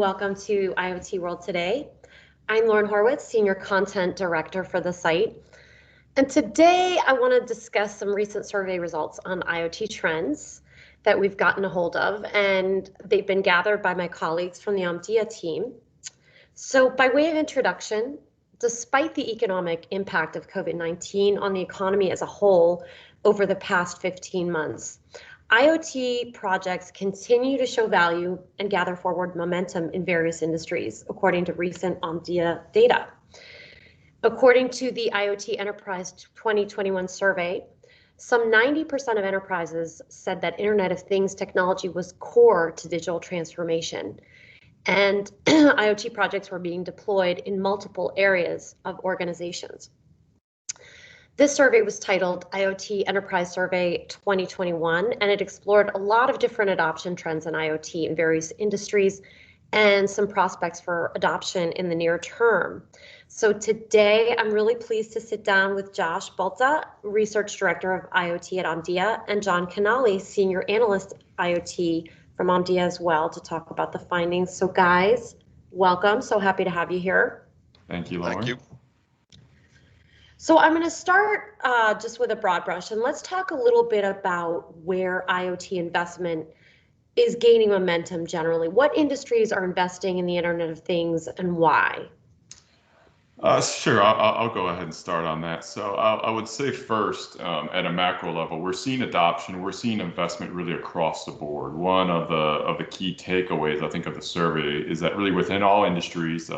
Welcome to IoT World Today. I'm Lauren Horwitz, Senior Content Director for the site. And today I want to discuss some recent survey results on IoT trends that we've gotten a hold of, and they've been gathered by my colleagues from the Omdia team. So by way of introduction, despite the economic impact of COVID-19 on the economy as a whole over the past 15 months, IoT projects continue to show value and gather forward momentum in various industries, according to recent Omdia data. According to the IoT Enterprise 2021 survey, some 90% of enterprises said that Internet of Things technology was core to digital transformation, and IoT projects were being deployed in multiple areas of organizations. This survey was titled IoT Enterprise Survey 2021, and it explored a lot of different adoption trends in IoT in various industries and some prospects for adoption in the near term. So today, I'm really pleased to sit down with Josh Balta, Research Director of IoT at Omdia, and John Canali, Senior Analyst IoT from Omdia as well, to talk about the findings. So guys, welcome. So happy to have you here. Thank you, Lauren. Thank you. So I'm going to start just with a broad brush, and let's talk a little bit about where IoT investment is gaining momentum generally. What industries are investing in the Internet of Things and why? Sure, I'll go ahead and start on that. So I would say first, at a macro level, we're seeing adoption, we're seeing investment really across the board. One of the key takeaways, I think, of the survey is that really within all industries,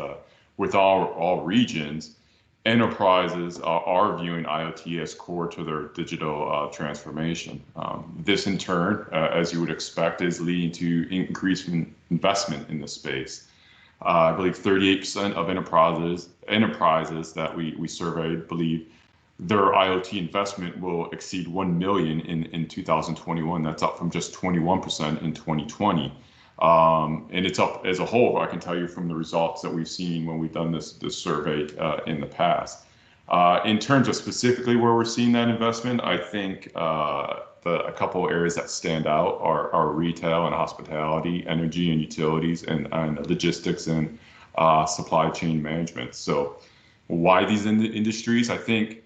with all regions, enterprises are viewing IoT as core to their digital transformation. This in turn, as you would expect, is leading to increased investment in the space. I believe 38% of enterprises that we surveyed believe their IoT investment will exceed 1 million in 2021. That's up from just 21% in 2020. And it's up as a whole, I can tell you from the results that we've seen when we've done this survey in the past. In terms of specifically where we're seeing that investment, I think a couple of areas that stand out are retail and hospitality, energy and utilities, and logistics and supply chain management. So why these industries? I think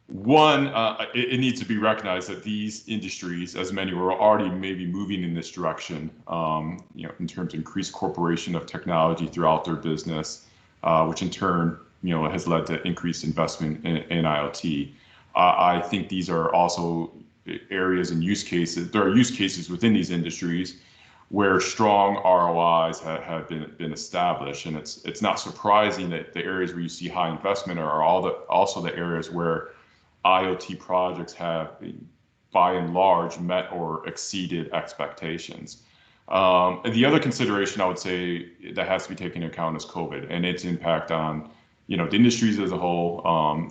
one, it needs to be recognized that these industries, as many were already maybe moving in this direction, in terms of increased corporation of technology throughout their business, which in turn, has led to increased investment in IoT. I think these are also areas and use cases. There are use cases within these industries where strong ROIs have been established, and it's not surprising that the areas where you see high investment are also the areas where IoT projects have, by and large, met or exceeded expectations. And the other consideration I would say that has to be taken into account is COVID and its impact on, the industries as a whole.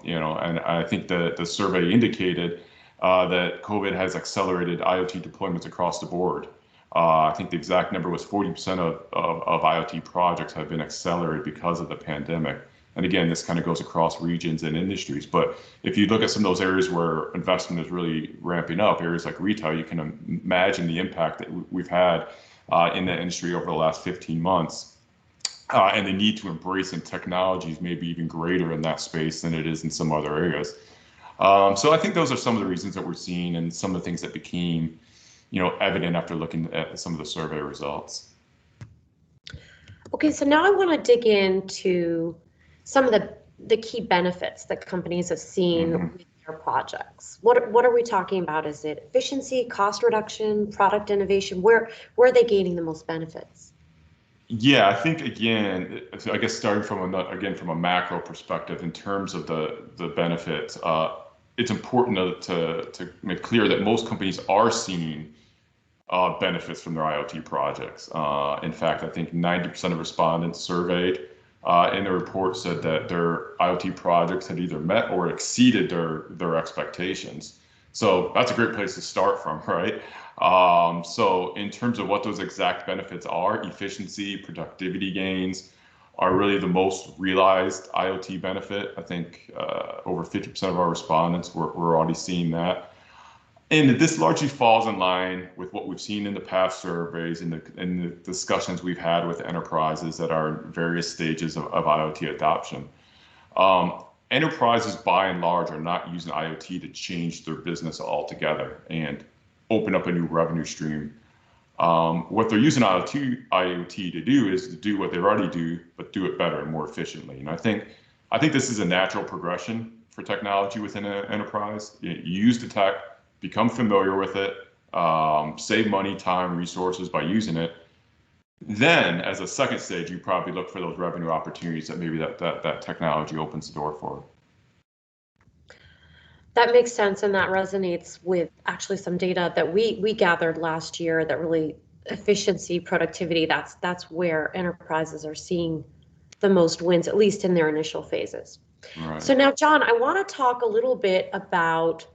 And I think the survey indicated that COVID has accelerated IoT deployments across the board. I think the exact number was 40% of IoT projects have been accelerated because of the pandemic. And again, this kind of goes across regions and industries. But if you look at some of those areas where investment is really ramping up, areas like retail, you can imagine the impact that we've had in that industry over the last 15 months. And the need to embrace in technologies may be even greater in that space than it is in some other areas. So I think those are some of the reasons that we're seeing and some of the things that became, evident after looking at some of the survey results. Okay, so now I want to dig into some of the key benefits that companies have seen with their projects. What are we talking about? Is it efficiency, cost reduction, product innovation? Where are they gaining the most benefits? Yeah, I think again, I guess starting from a macro perspective in terms of the benefits, it's important to make clear that most companies are seeing benefits from their IoT projects. In fact, I think 90% of respondents surveyed in the report said that their IoT projects had either met or exceeded their expectations. So that's a great place to start from, right? So in terms of what those exact benefits are, efficiency, productivity gains are really the most realized IoT benefit. I think over 50% of our respondents were already seeing that. And this largely falls in line with what we've seen in the past surveys and the discussions we've had with enterprises that are in various stages of IoT adoption. Enterprises, by and large, are not using IoT to change their business altogether and open up a new revenue stream. What they're using IoT to do is to do what they already do, but do it better and more efficiently. And I think this is a natural progression for technology within an enterprise. You use the tech, become familiar with it, save money, time, resources by using it. Then, as a second stage, you probably look for those revenue opportunities that maybe that technology opens the door for. That makes sense, and that resonates with actually some data that we gathered last year that really efficiency, productivity, that's where enterprises are seeing the most wins, at least in their initial phases. Right. So now, John, I want to talk a little bit about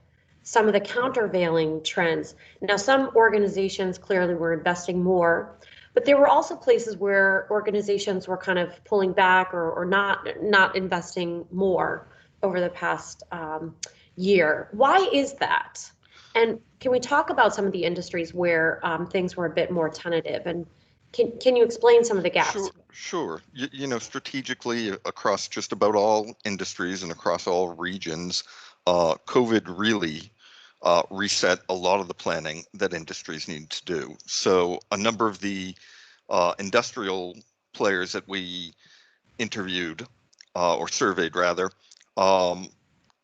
some of the countervailing trends. Now, some organizations clearly were investing more, but there were also places where organizations were kind of pulling back or not investing more over the past year. Why is that? And can we talk about some of the industries where things were a bit more tentative? And can you explain some of the gaps? Sure. Strategically across just about all industries and across all regions, COVID really reset a lot of the planning that industries need to do. So a number of the industrial players that we interviewed or surveyed rather,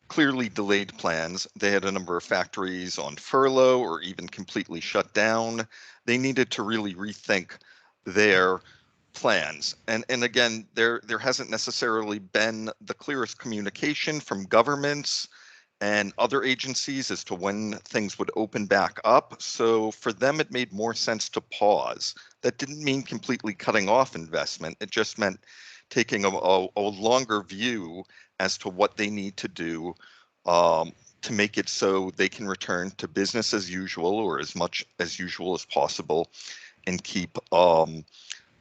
clearly delayed plans. They had a number of factories on furlough or even completely shut down. They needed to really rethink their plans. And again, there hasn't necessarily been the clearest communication from governments and other agencies as to when things would open back up. So for them, it made more sense to pause. That didn't mean completely cutting off investment. It just meant taking a longer view as to what they need to do to make it so they can return to business as usual or as much as usual as possible and keep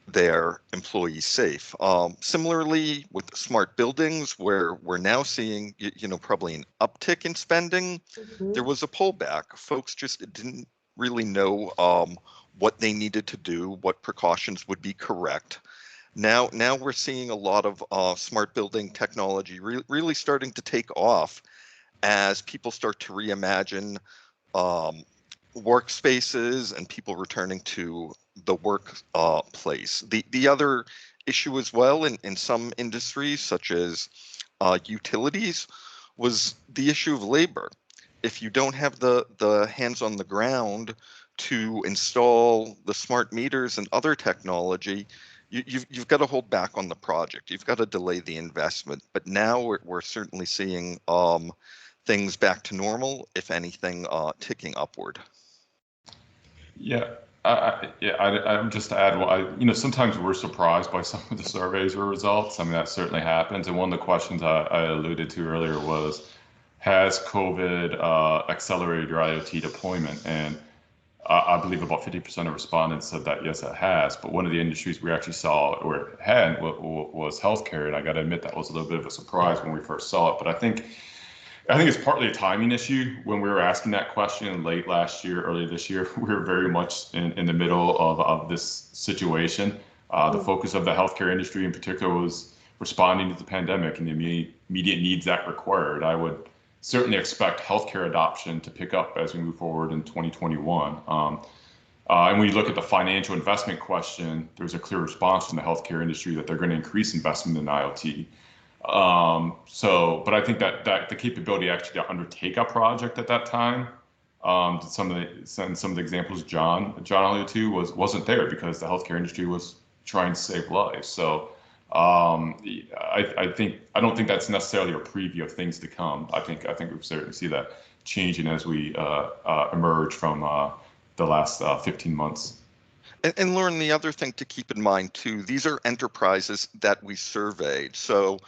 their employees safe. Similarly, with smart buildings, where we're now seeing, probably an uptick in spending, there was a pullback. Folks just didn't really know what they needed to do, what precautions would be correct. Now we're seeing a lot of smart building technology really starting to take off as people start to reimagine workspaces and people returning to the work place. The other issue as well in some industries, such as utilities, was the issue of labor. If you don't have the hands on the ground to install the smart meters and other technology, you've got to hold back on the project. You've got to delay the investment. But now we're certainly seeing things back to normal, if anything, ticking upward. Yeah, I'm just to add, well, sometimes we're surprised by some of the surveys or results. I mean, that certainly happens. And one of the questions I alluded to earlier was, has COVID accelerated your IoT deployment? And I believe about 50% of respondents said that yes, it has. But one of the industries we actually saw where it had was healthcare, and I got to admit that was a little bit of a surprise when we first saw it. But I think it's partly a timing issue. When we were asking that question late last year, early this year, we were very much in the middle of this situation. The focus of the healthcare industry in particular was responding to the pandemic and the immediate needs that required. I would certainly expect healthcare adoption to pick up as we move forward in 2021. And when you look at the financial investment question, there's a clear response from the healthcare industry that they're going to increase investment in IoT. But I think that the capability actually to undertake a project at that time, some of the examples John alluded to wasn't there because the healthcare industry was trying to save lives. So I don't think that's necessarily a preview of things to come. I think we certainly see that changing as we emerge from the last 15 months. And Lauren, the other thing to keep in mind too, these are enterprises that we surveyed. So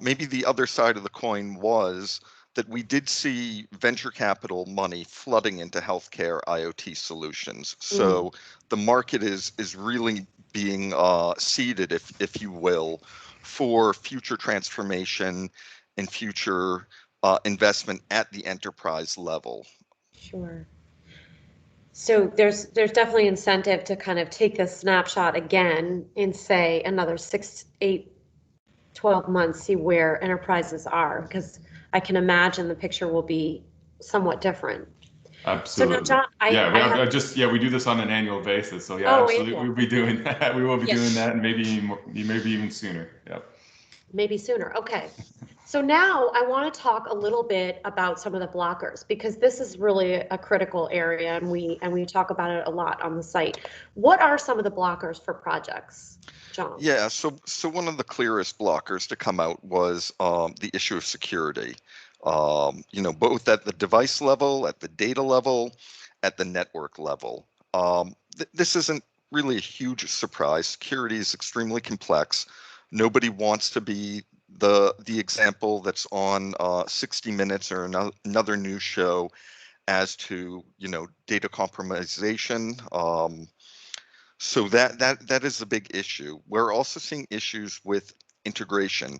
maybe the other side of the coin was that we did see venture capital money flooding into healthcare IoT solutions. So the market is really being seeded, if you will, for future transformation and future investment at the enterprise level. Sure. So there's definitely incentive to kind of take this snapshot again in say another 6, 8, 12 months, see where enterprises are, because I can imagine the picture will be somewhat different. So now, Absolutely. John, Yeah, we I have have, I just yeah we do this on an annual basis. So yeah, oh, absolutely, annual. we'll be doing that. We will be doing Yes. that, and maybe even sooner. Yep. Maybe sooner. Okay. So now I want to talk a little bit about some of the blockers because this is really a critical area and we talk about it a lot on the site. What are some of the blockers for projects, John? Yeah, so one of the clearest blockers to come out was the issue of security. Both at the device level, at the data level, at the network level. This isn't really a huge surprise. Security is extremely complex. Nobody wants to be the example that's on 60 Minutes or another news show as to data compromisation. So that is a big issue. We're also seeing issues with integration.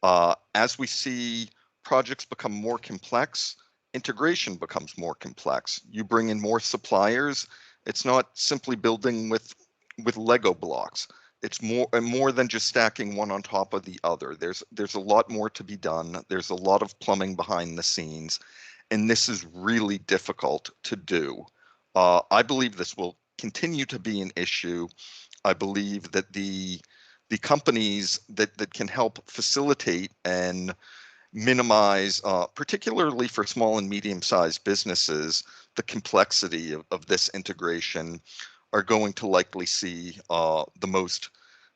As we see projects become more complex, integration becomes more complex. You bring in more suppliers. It's not simply building with Lego blocks. It's more than just stacking one on top of the other. There's a lot more to be done. There's a lot of plumbing behind the scenes, and this is really difficult to do. I believe this will continue to be an issue. I believe that the companies that can help facilitate and minimize, particularly for small and medium-sized businesses, the complexity of this integration are going to likely see the most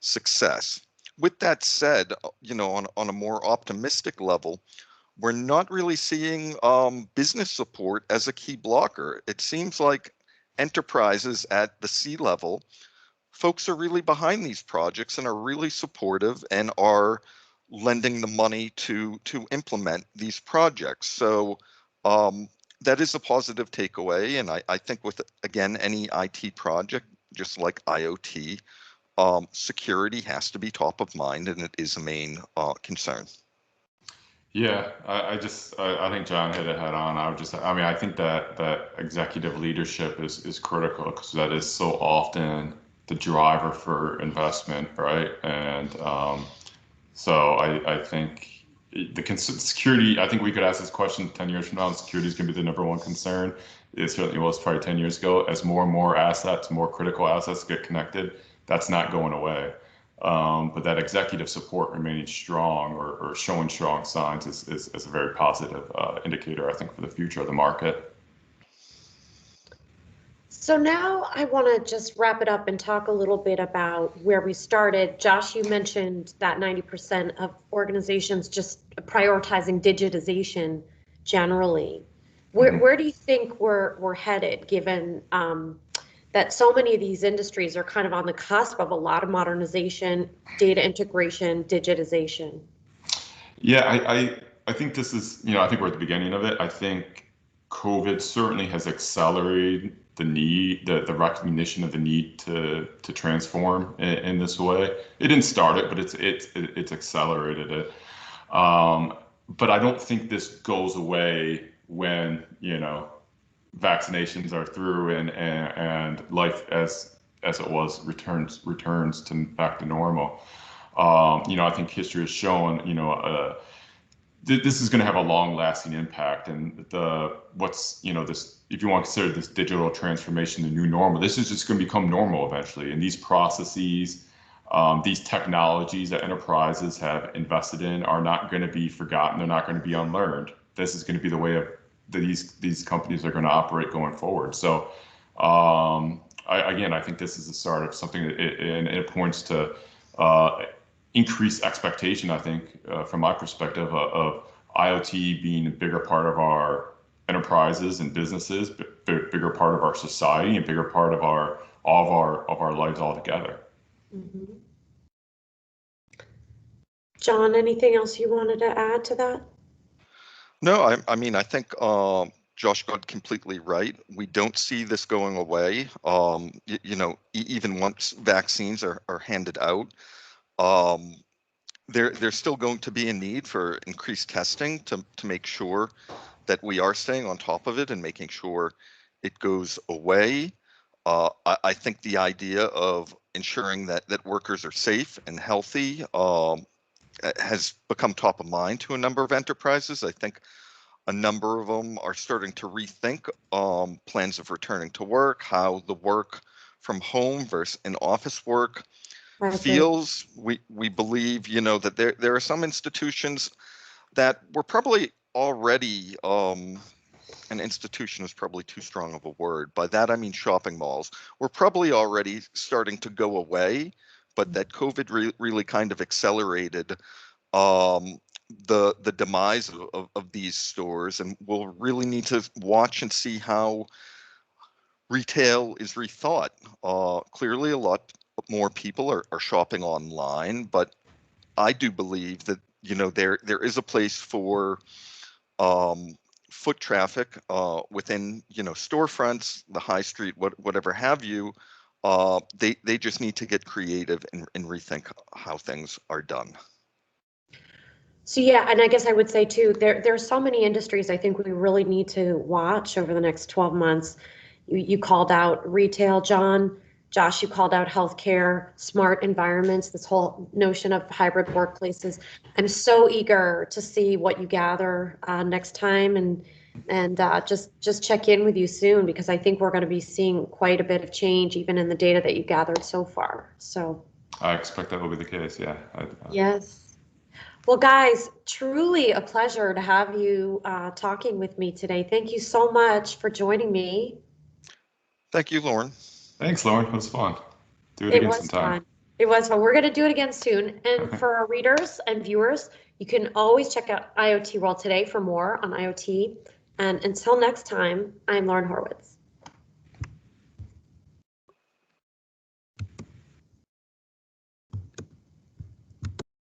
success. With that said, on a more optimistic level, we're not really seeing business support as a key blocker. It seems like enterprises at the C level, folks are really behind these projects and are really supportive and are lending the money to implement these projects. So that is a positive takeaway. And I think with, again, any IT project, just like IoT, security has to be top of mind, and it is a main concern. Yeah, I think John hit it head on. I mean, I think that executive leadership is critical because that is so often the driver for investment, right? And so I think security. I think we could ask this question 10 years from now. And security is going to be the number one concern. It certainly was probably 10 years ago. As more and more assets, more critical assets get connected, that's not going away. But that executive support remaining strong or showing strong signs is a very positive indicator, I think, for the future of the market. So now I want to just wrap it up and talk a little bit about where we started. Josh, you mentioned that 90% of organizations just prioritizing digitization generally. Where do you think we're headed, given that so many of these industries are kind of on the cusp of a lot of modernization, data integration, digitization? Yeah, I think this is, I think we're at the beginning of it. I think COVID certainly has accelerated the need, the recognition of the need to transform in this way. It didn't start it, but it's accelerated it. But I don't think this goes away when, vaccinations are through and life as it was returns to back to normal. I think history has shown, this is going to have a long-lasting impact, and this, if you want to consider this digital transformation the new normal, this is just going to become normal eventually. And these processes, these technologies that enterprises have invested in are not going to be forgotten. They're not going to be unlearned. This is going to be the way of these companies are going to operate going forward. So, I think this is the start of something, and it points to increased expectation, I think, from my perspective, of IoT being a bigger part of our enterprises and businesses, bigger part of our society, and bigger part of our lives altogether. Mm-hmm. John, anything else you wanted to add to that? No, I mean, I think Josh got completely right. We don't see this going away. Even once vaccines are handed out, there's still going to be a need for increased testing to make sure that we are staying on top of it and making sure it goes away. I think the idea of ensuring that workers are safe and healthy has become top of mind to a number of enterprises. I think a number of them are starting to rethink plans of returning to work, how the work from home versus in office work I agree. feels. We believe, that there are some institutions that were probably already an institution is probably too strong of a word. By that I mean shopping malls were probably already starting to go away, but that COVID really kind of accelerated um, the demise of these stores, and we'll really need to watch and see how retail is rethought. Clearly, a lot more people are shopping online, but I do believe that there is a place for um, foot traffic within storefronts, the high street, whatever have you. They just need to get creative and rethink how things are done. So yeah, and I guess I would say too, there are so many industries I think we really need to watch over the next 12 months. You called out retail, John. Josh, you called out healthcare, smart environments, this whole notion of hybrid workplaces. I'm so eager to see what you gather next time, and just check in with you soon, because I think we're going to be seeing quite a bit of change even in the data that you gathered so far. So I expect that will be the case. Yeah. yes. Well, guys, truly a pleasure to have you talking with me today. Thank you so much for joining me. Thank you, Lauren. Thanks, Lauren. It was fun. Do it It again was sometime. fun. It was fun. We're going to do it again soon. And for our readers and viewers, you can always check out IoT World Today for more on IoT. And until next time, I'm Lauren Horwitz.